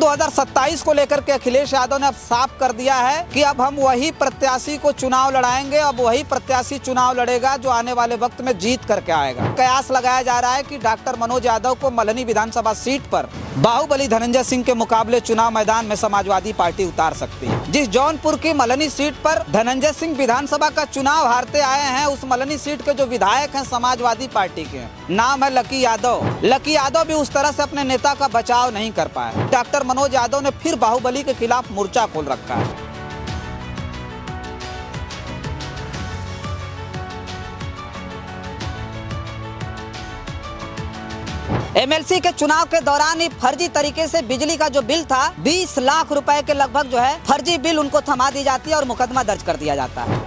2027 को लेकर के अखिलेश यादव ने अब साफ कर दिया है कि अब हम वही प्रत्याशी को चुनाव लड़ाएंगे। अब वही प्रत्याशी चुनाव लड़ेगा जो आने वाले वक्त में जीत करके आएगा। कयास लगाया जा रहा है कि डॉक्टर मनोज यादव को मल्हनी विधानसभा सीट पर बाहुबली धनंजय सिंह के मुकाबले चुनाव मैदान में समाजवादी पार्टी उतार सकती है। जिस जौनपुर की मल्हनी सीट पर धनंजय सिंह विधानसभा का चुनाव हारते आए हैं, उस मल्हनी सीट के जो विधायक हैं समाजवादी पार्टी के, नाम है लकी यादव। लकी यादव भी उस तरह से अपने नेता का बचाव नहीं कर पाए। डॉक्टर मनोज यादव ने फिर बाहुबली के खिलाफ मोर्चा खोल रखा है। एमएलसी के चुनाव के दौरान ही फर्जी तरीके से बिजली का जो बिल था 20 लाख रुपए के लगभग जो है फर्जी बिल उनको थमा दी जाती है और मुकदमा दर्ज कर दिया जाता है।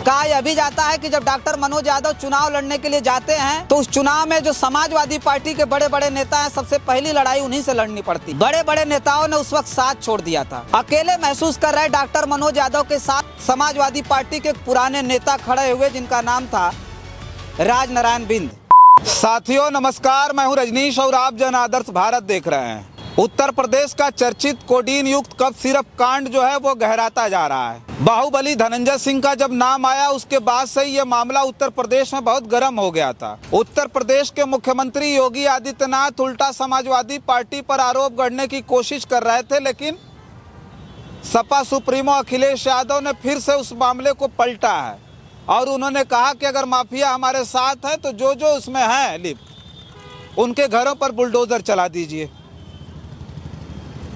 कहा यह भी जाता है कि जब डॉक्टर मनोज यादव चुनाव लड़ने के लिए जाते हैं तो उस चुनाव में जो समाजवादी पार्टी के बड़े बड़े नेता हैं, सबसे पहली लड़ाई उन्हीं से लड़नी पड़ती। बड़े बड़े नेताओं ने उस वक्त साथ छोड़ दिया था। अकेले महसूस कर रहे डॉक्टर मनोज यादव के साथ समाजवादी पार्टी के पुराने नेता खड़े हुए, जिनका नाम था राजनारायण बिंद। साथियों नमस्कार, मैं हूं रजनीश और आप जन आदर्श भारत देख रहे हैं। उत्तर प्रदेश का चर्चित कोडीन युक्त कप सिरप कांड जो है वो गहराता जा रहा है। बाहुबली धनंजय सिंह का जब नाम आया उसके बाद से ये मामला उत्तर प्रदेश में बहुत गर्म हो गया था। उत्तर प्रदेश के मुख्यमंत्री योगी आदित्यनाथ उल्टा समाजवादी पार्टी पर आरोप गढ़ने की कोशिश कर रहे थे, लेकिन सपा सुप्रीमो अखिलेश यादव ने फिर से उस मामले को पलटा है और उन्होंने कहा कि अगर माफिया हमारे साथ है तो जो जो उसमें है लिप्त, उनके घरों पर बुलडोजर चला दीजिए।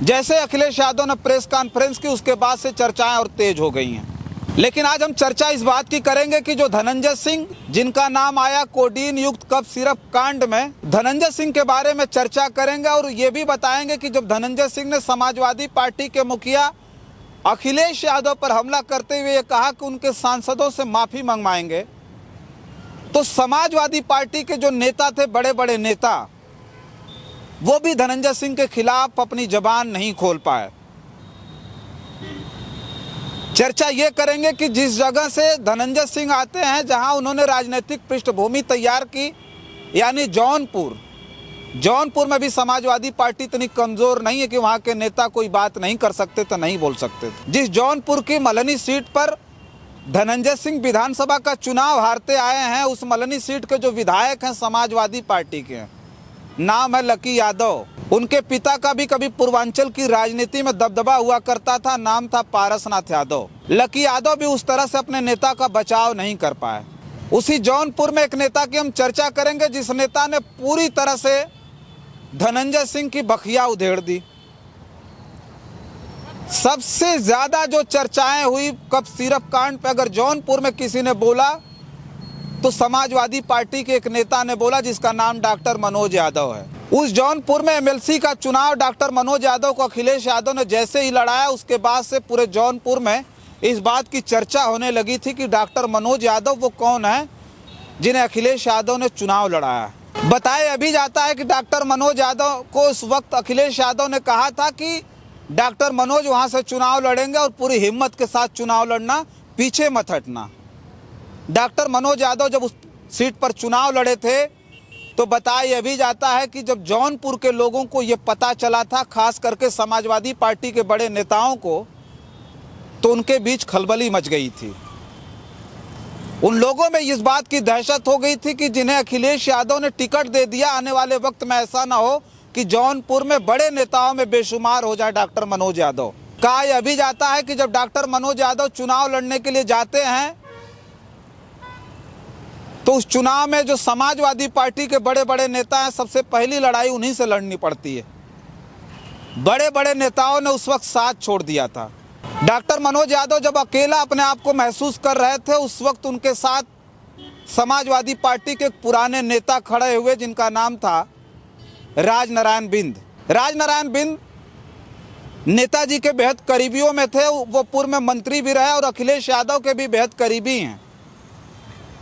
जैसे अखिलेश यादव ने प्रेस कॉन्फ्रेंस की, उसके बाद से चर्चाएं और तेज हो गई हैं। लेकिन आज हम चर्चा इस बात की करेंगे कि जो धनंजय सिंह, जिनका नाम आया कोडीन युक्त कप सिरप कांड में, धनंजय सिंह के बारे में चर्चा करेंगे और ये भी बताएंगे कि जब धनंजय सिंह ने समाजवादी पार्टी के मुखिया अखिलेश यादव पर हमला करते हुए ये कहा कि उनके सांसदों से माफी मंगवाएंगे, तो समाजवादी पार्टी के जो नेता थे, बड़े बड़े नेता, वो भी धनंजय सिंह के खिलाफ अपनी जबान नहीं खोल पाए। चर्चा ये करेंगे कि जिस जगह से धनंजय सिंह आते हैं, जहां उन्होंने राजनीतिक पृष्ठभूमि तैयार की, यानी जौनपुर में भी समाजवादी पार्टी इतनी कमजोर नहीं है कि वहां के नेता कोई बात नहीं कर सकते तो नहीं बोल सकते थे। जिस जौनपुर की मल्हनी सीट पर धनंजय सिंह विधानसभा का चुनाव हारते आए हैं, उस मल्हनी सीट के जो विधायक हैं समाजवादी पार्टी के, नाम है लकी यादव। उनके पिता का भी कभी पूर्वांचल की राजनीति में दबदबा हुआ करता था, नाम था पारसनाथ यादव। लकी यादव भी उस तरह से अपने नेता का बचाव नहीं कर पाए। उसी जौनपुर में एक नेता की हम चर्चा करेंगे, जिस नेता ने पूरी तरह से धनंजय सिंह की बखिया उधेड़ दी। सबसे ज्यादा जो चर्चाएं हुई कप सिरप कांड पे, अगर जौनपुर में किसी ने बोला तो समाजवादी पार्टी के एक नेता ने बोला, जिसका नाम डॉक्टर मनोज यादव है। उस जौनपुर में एमएलसी का चुनाव डॉक्टर मनोज यादव को अखिलेश यादव ने जैसे ही लड़ाया, उसके बाद से पूरे जौनपुर में इस बात की चर्चा होने लगी थी कि डॉक्टर मनोज यादव वो कौन है जिन्हें अखिलेश यादव ने चुनाव लड़ाया। बताया अभी जाता है कि डॉक्टर मनोज यादव को उस वक्त अखिलेश यादव ने कहा था कि डॉक्टर मनोज वहां से चुनाव लड़ेंगे और पूरी हिम्मत के साथ चुनाव लड़ना, पीछे मत हटना। डॉक्टर मनोज यादव जब उस सीट पर चुनाव लड़े थे तो बताया भी जाता है कि जब जौनपुर के लोगों को ये पता चला था, खास करके समाजवादी पार्टी के बड़े नेताओं को, तो उनके बीच खलबली मच गई थी। उन लोगों में इस बात की दहशत हो गई थी कि जिन्हें अखिलेश यादव ने टिकट दे दिया, आने वाले वक्त में ऐसा ना हो कि जौनपुर में बड़े नेताओं में बेशुमार हो जाए डॉक्टर मनोज यादव। कहा यह भी जाता है कि जब डॉक्टर मनोज यादव चुनाव लड़ने के लिए जाते हैं तो उस चुनाव में जो समाजवादी पार्टी के बड़े बड़े नेता हैं, सबसे पहली लड़ाई उन्हीं से लड़नी पड़ती है। बड़े बड़े नेताओं ने उस वक्त साथ छोड़ दिया था। डॉक्टर मनोज यादव जब अकेला अपने आप को महसूस कर रहे थे, उस वक्त उनके साथ समाजवादी पार्टी के पुराने नेता खड़े हुए, जिनका नाम था राजनारायण बिंद। राजनारायण बिंद नेताजी के बेहद करीबियों में थे। वो पूर्व में मंत्री भी रहे और अखिलेश यादव के भी बेहद करीबी हैं।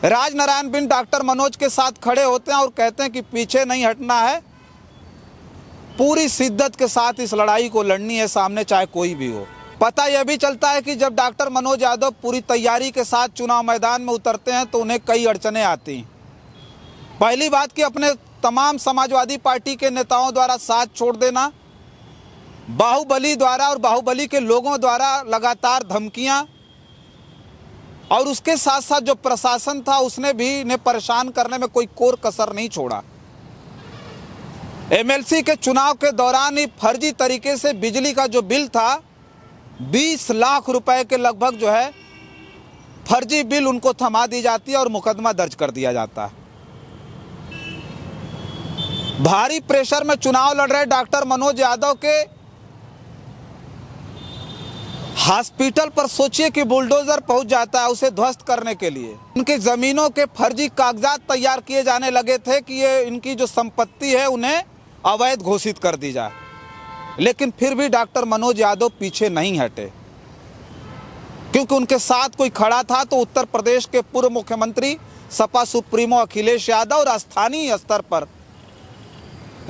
राजनारायण बिंद डॉक्टर मनोज के साथ खड़े होते हैं और कहते हैं कि पीछे नहीं हटना है, पूरी शिद्दत के साथ इस लड़ाई को लड़नी है, सामने चाहे कोई भी हो। पता यह भी चलता है कि जब डॉक्टर मनोज यादव पूरी तैयारी के साथ चुनाव मैदान में उतरते हैं तो उन्हें कई अड़चनें आती हैं। पहली बात कि अपने तमाम समाजवादी पार्टी के नेताओं द्वारा साथ छोड़ देना, बाहुबली द्वारा और बाहुबली के लोगों द्वारा लगातार धमकियां, और उसके साथ साथ जो प्रशासन था उसने भी इन्हें परेशान करने में कोई कोर कसर नहीं छोड़ा। एमएलसी के चुनाव के दौरान ही फर्जी तरीके से बिजली का जो बिल था 20 लाख रुपए के लगभग जो है फर्जी बिल उनको थमा दी जाती है और मुकदमा दर्ज कर दिया जाता है। भारी प्रेशर में चुनाव लड़ रहे डॉक्टर मनोज यादव के हॉस्पिटल पर सोचिए कि बुलडोजर पहुंच जाता है उसे ध्वस्त करने के लिए। उनकी जमीनों के फर्जी कागजात तैयार किए जाने लगे थे कि ये इनकी जो संपत्ति है उन्हें अवैध घोषित कर दी जाए, लेकिन फिर भी डॉक्टर मनोज यादव पीछे नहीं हटे, क्योंकि उनके साथ कोई खड़ा था तो उत्तर प्रदेश के पूर्व मुख्यमंत्री सपा सुप्रीमो अखिलेश यादव और स्थानीय स्तर पर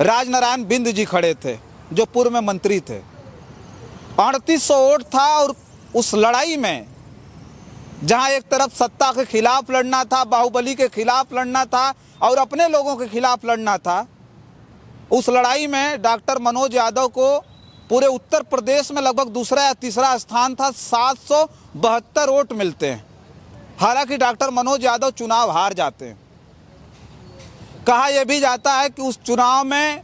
राजनारायण बिंद जी खड़े थे जो पूर्व में मंत्री थे। 3800 वोट था और उस लड़ाई में जहां एक तरफ सत्ता के खिलाफ लड़ना था, बाहुबली के खिलाफ लड़ना था और अपने लोगों के खिलाफ लड़ना था, उस लड़ाई में डॉक्टर मनोज यादव को पूरे उत्तर प्रदेश में लगभग दूसरा या तीसरा स्थान था। 772 वोट मिलते हैं। हालांकि डॉक्टर मनोज यादव चुनाव हार जाते हैं। कहा यह भी जाता है कि उस चुनाव में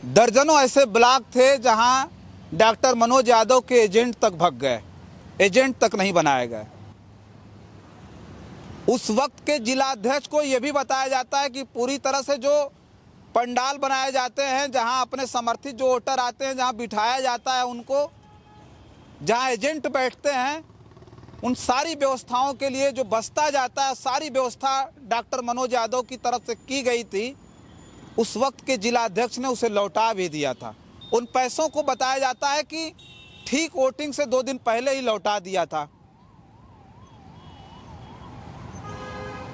दर्जनों ऐसे ब्लॉक थे जहां डॉक्टर मनोज यादव के एजेंट तक भग गए, एजेंट तक नहीं बनाए गए। उस वक्त के जिलाध्यक्ष को यह भी बताया जाता है कि पूरी तरह से जो पंडाल बनाए जाते हैं, जहां अपने समर्थित जो वोटर आते हैं, जहां बिठाया जाता है उनको, जहां एजेंट बैठते हैं, उन सारी व्यवस्थाओं के लिए जो बसता जाता है, सारी व्यवस्था डॉक्टर मनोज यादव की तरफ से की गई थी। उस वक्त के जिलाध्यक्ष ने उसे लौटा भी दिया था। उन पैसों को बताया जाता है कि ठीक वोटिंग से 2 दिन पहले ही लौटा दिया था।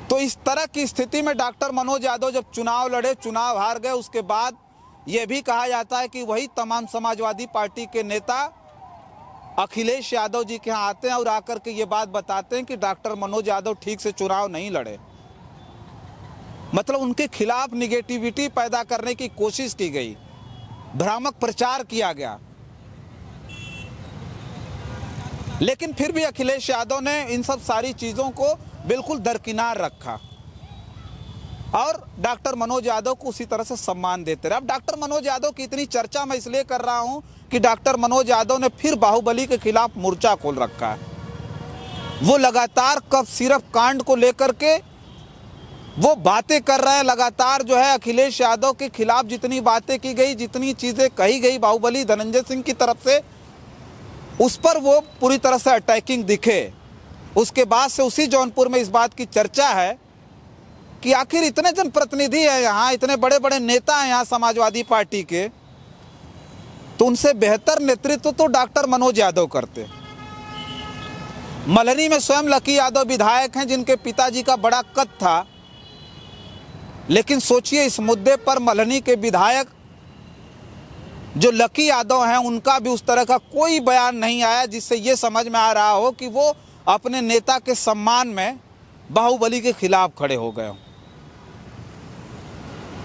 तो इस तरह की स्थिति में डॉक्टर मनोज यादव जब चुनाव लड़े, चुनाव हार गए, उसके बाद यह भी कहा जाता है कि वही तमाम समाजवादी पार्टी के नेता अखिलेश यादव जी के यहाँ आते हैं और आकर के ये बात बताते हैं कि डॉक्टर मनोज यादव ठीक से चुनाव नहीं लड़े। मतलब उनके खिलाफ निगेटिविटी पैदा करने की कोशिश की गई, भ्रामक प्रचार किया गया। लेकिन फिर भी अखिलेश यादव ने इन सब सारी चीज़ों को बिल्कुल दरकिनार रखा और डॉक्टर मनोज यादव को उसी तरह से सम्मान देते रहे। अब डॉक्टर मनोज यादव की इतनी चर्चा मैं इसलिए कर रहा हूं कि डॉक्टर मनोज यादव ने फिर बाहुबली के खिलाफ मोर्चा खोल रखा है। वो लगातार कफ सिरप कांड को लेकर के वो बातें कर रहे हैं। लगातार जो है अखिलेश यादव के खिलाफ जितनी बातें की गई, जितनी चीज़ें कही गई बाहुबली धनंजय सिंह की तरफ से, उस पर वो पूरी तरह से अटैकिंग दिखे। उसके बाद से उसी जौनपुर में इस बात की चर्चा है कि आखिर इतने जनप्रतिनिधि हैं यहाँ, इतने बड़े बड़े नेता हैं यहाँ समाजवादी पार्टी के, तो उनसे बेहतर नेतृत्व तो डॉक्टर मनोज यादव करते। मल्हनी में स्वयं लकी यादव विधायक हैं जिनके पिताजी का बड़ा कद था, लेकिन सोचिए इस मुद्दे पर मल्हनी के विधायक जो लकी यादव हैं उनका भी उस तरह का कोई बयान नहीं आया जिससे ये समझ में आ रहा हो कि वो अपने नेता के सम्मान में बाहुबली के खिलाफ खड़े हो गए।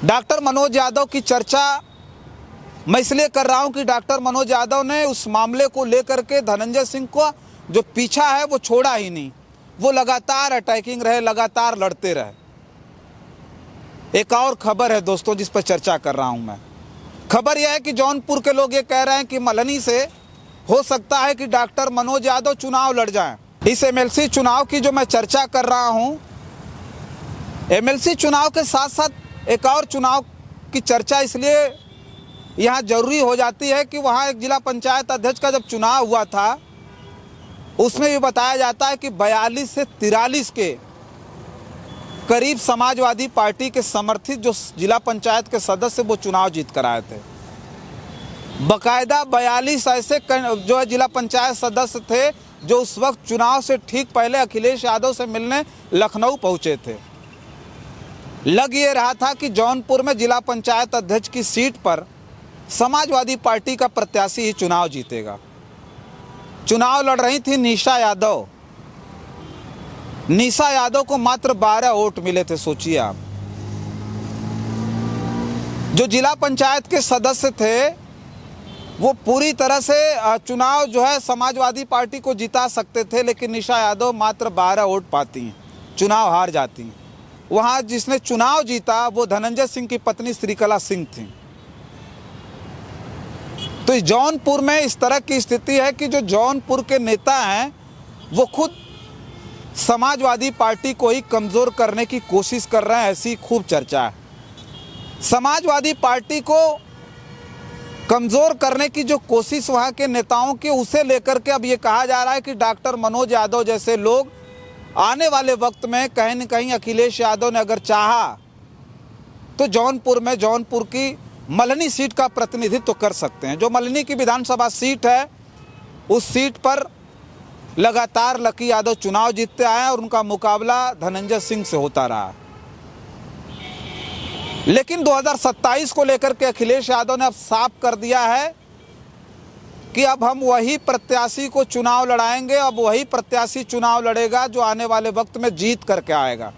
डॉक्टर मनोज यादव की चर्चा मैं इसलिए कर रहा हूं कि डॉक्टर मनोज यादव ने उस मामले को लेकर के धनंजय सिंह को जो पीछा है वो छोड़ा ही नहीं। वो लगातार अटैकिंग रहे, लगातार लड़ते रहे। एक और खबर है दोस्तों जिस पर चर्चा कर रहा हूं मैं। खबर यह है कि जौनपुर के लोग ये कह रहे हैं कि मल्हनी से हो सकता है कि डॉक्टर मनोज यादव चुनाव लड़ जाएं। इस एमएलसी चुनाव की जो मैं चर्चा कर रहा हूं, एमएलसी चुनाव के साथ साथ एक और चुनाव की चर्चा इसलिए यहाँ जरूरी हो जाती है कि वहाँ एक जिला पंचायत अध्यक्ष का जब चुनाव हुआ था उसमें भी बताया जाता है कि 42 से 43 के करीब समाजवादी पार्टी के समर्थित जो जिला पंचायत के सदस्य वो चुनाव जीत कर आए थे। बकायदा 42 ऐसे जो है जिला पंचायत सदस्य थे जो उस वक्त चुनाव से ठीक पहले अखिलेश यादव से मिलने लखनऊ पहुंचे थे। लग ये रहा था कि जौनपुर में जिला पंचायत अध्यक्ष की सीट पर समाजवादी पार्टी का प्रत्याशी ही चुनाव जीतेगा। चुनाव लड़ रही थी निशा यादव। निशा यादव को मात्र 12 वोट मिले थे। सोचिए आप, जो जिला पंचायत के सदस्य थे वो पूरी तरह से चुनाव जो है समाजवादी पार्टी को जिता सकते थे, लेकिन निशा यादव मात्र 12 वोट पाती हैं, चुनाव हार जाती हैं। वहाँ जिसने चुनाव जीता वो धनंजय सिंह की पत्नी श्रीकला सिंह थी। तो इस जौनपुर में इस तरह की स्थिति है कि जो जौनपुर के नेता हैं वो खुद समाजवादी पार्टी को ही कमज़ोर करने की कोशिश कर रहे हैं, ऐसी खूब चर्चा है। समाजवादी पार्टी को कमज़ोर करने की जो कोशिश वहाँ के नेताओं की, उसे लेकर के अब ये कहा जा रहा है कि डॉक्टर मनोज यादव जैसे लोग आने वाले वक्त में कहीं न कहीं अखिलेश यादव ने अगर चाहा तो जौनपुर की मल्हनी सीट का प्रतिनिधित्व कर सकते हैं। जो मल्हनी की विधानसभा सीट है उस सीट पर लगातार लकी यादव चुनाव जीतते आए हैं और उनका मुकाबला धनंजय सिंह से होता रहा। लेकिन 2027 को लेकर के अखिलेश यादव ने अब साफ कर दिया है कि अब हम वही प्रत्याशी को चुनाव लड़ाएंगे। अब वही प्रत्याशी चुनाव लड़ेगा जो आने वाले वक्त में जीत करके आएगा।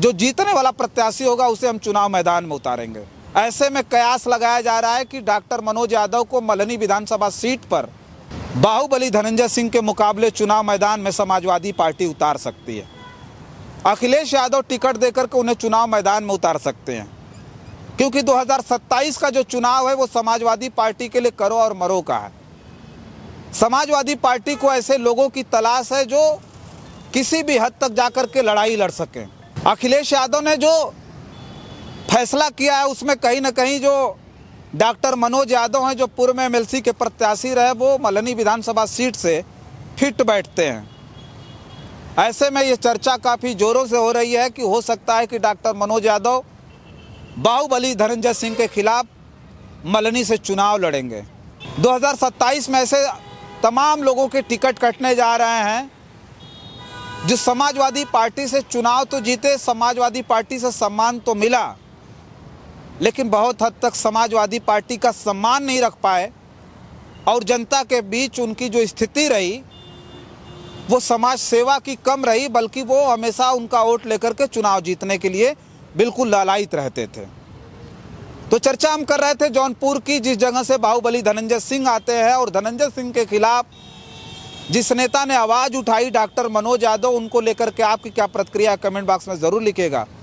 जो जीतने वाला प्रत्याशी होगा उसे हम चुनाव मैदान में उतारेंगे। ऐसे में कयास लगाया जा रहा है कि डॉक्टर मनोज यादव को मल्हनी विधानसभा सीट पर बाहुबली धनंजय सिंह के मुकाबले चुनाव मैदान में समाजवादी पार्टी उतार सकती है। अखिलेश यादव टिकट देकर के उन्हें चुनाव मैदान में उतार सकते हैं, क्योंकि 2027 का जो चुनाव है वो समाजवादी पार्टी के लिए करो और मरो का है। समाजवादी पार्टी को ऐसे लोगों की तलाश है जो किसी भी हद तक जाकर के लड़ाई लड़ सकें। अखिलेश यादव ने जो फैसला किया है उसमें कहीं ना कहीं जो डॉक्टर मनोज यादव हैं, जो पूर्व में एमएलसी के प्रत्याशी रहे, वो मल्हनी विधानसभा सीट से फिट बैठते हैं। ऐसे में ये चर्चा काफ़ी ज़ोरों से हो रही है कि हो सकता है कि डॉक्टर मनोज यादव बाहुबली धनंजय सिंह के खिलाफ मल्हनी से चुनाव लड़ेंगे। 2027 में ऐसे तमाम लोगों के टिकट कटने जा रहे हैं जो समाजवादी पार्टी से चुनाव तो जीते, समाजवादी पार्टी से सम्मान तो मिला, लेकिन बहुत हद तक समाजवादी पार्टी का सम्मान नहीं रख पाए और जनता के बीच उनकी जो स्थिति रही वो समाज सेवा की कम रही, बल्कि वो हमेशा उनका वोट लेकर के चुनाव जीतने के लिए बिल्कुल लालायित रहते थे। तो चर्चा हम कर रहे थे जौनपुर की, जिस जगह से बाहुबली धनंजय सिंह आते हैं और धनंजय सिंह के खिलाफ जिस नेता ने आवाज़ उठाई डॉक्टर मनोज यादव, उनको लेकर के आपकी क्या प्रतिक्रिया कमेंट बॉक्स में ज़रूर लिखिएगा।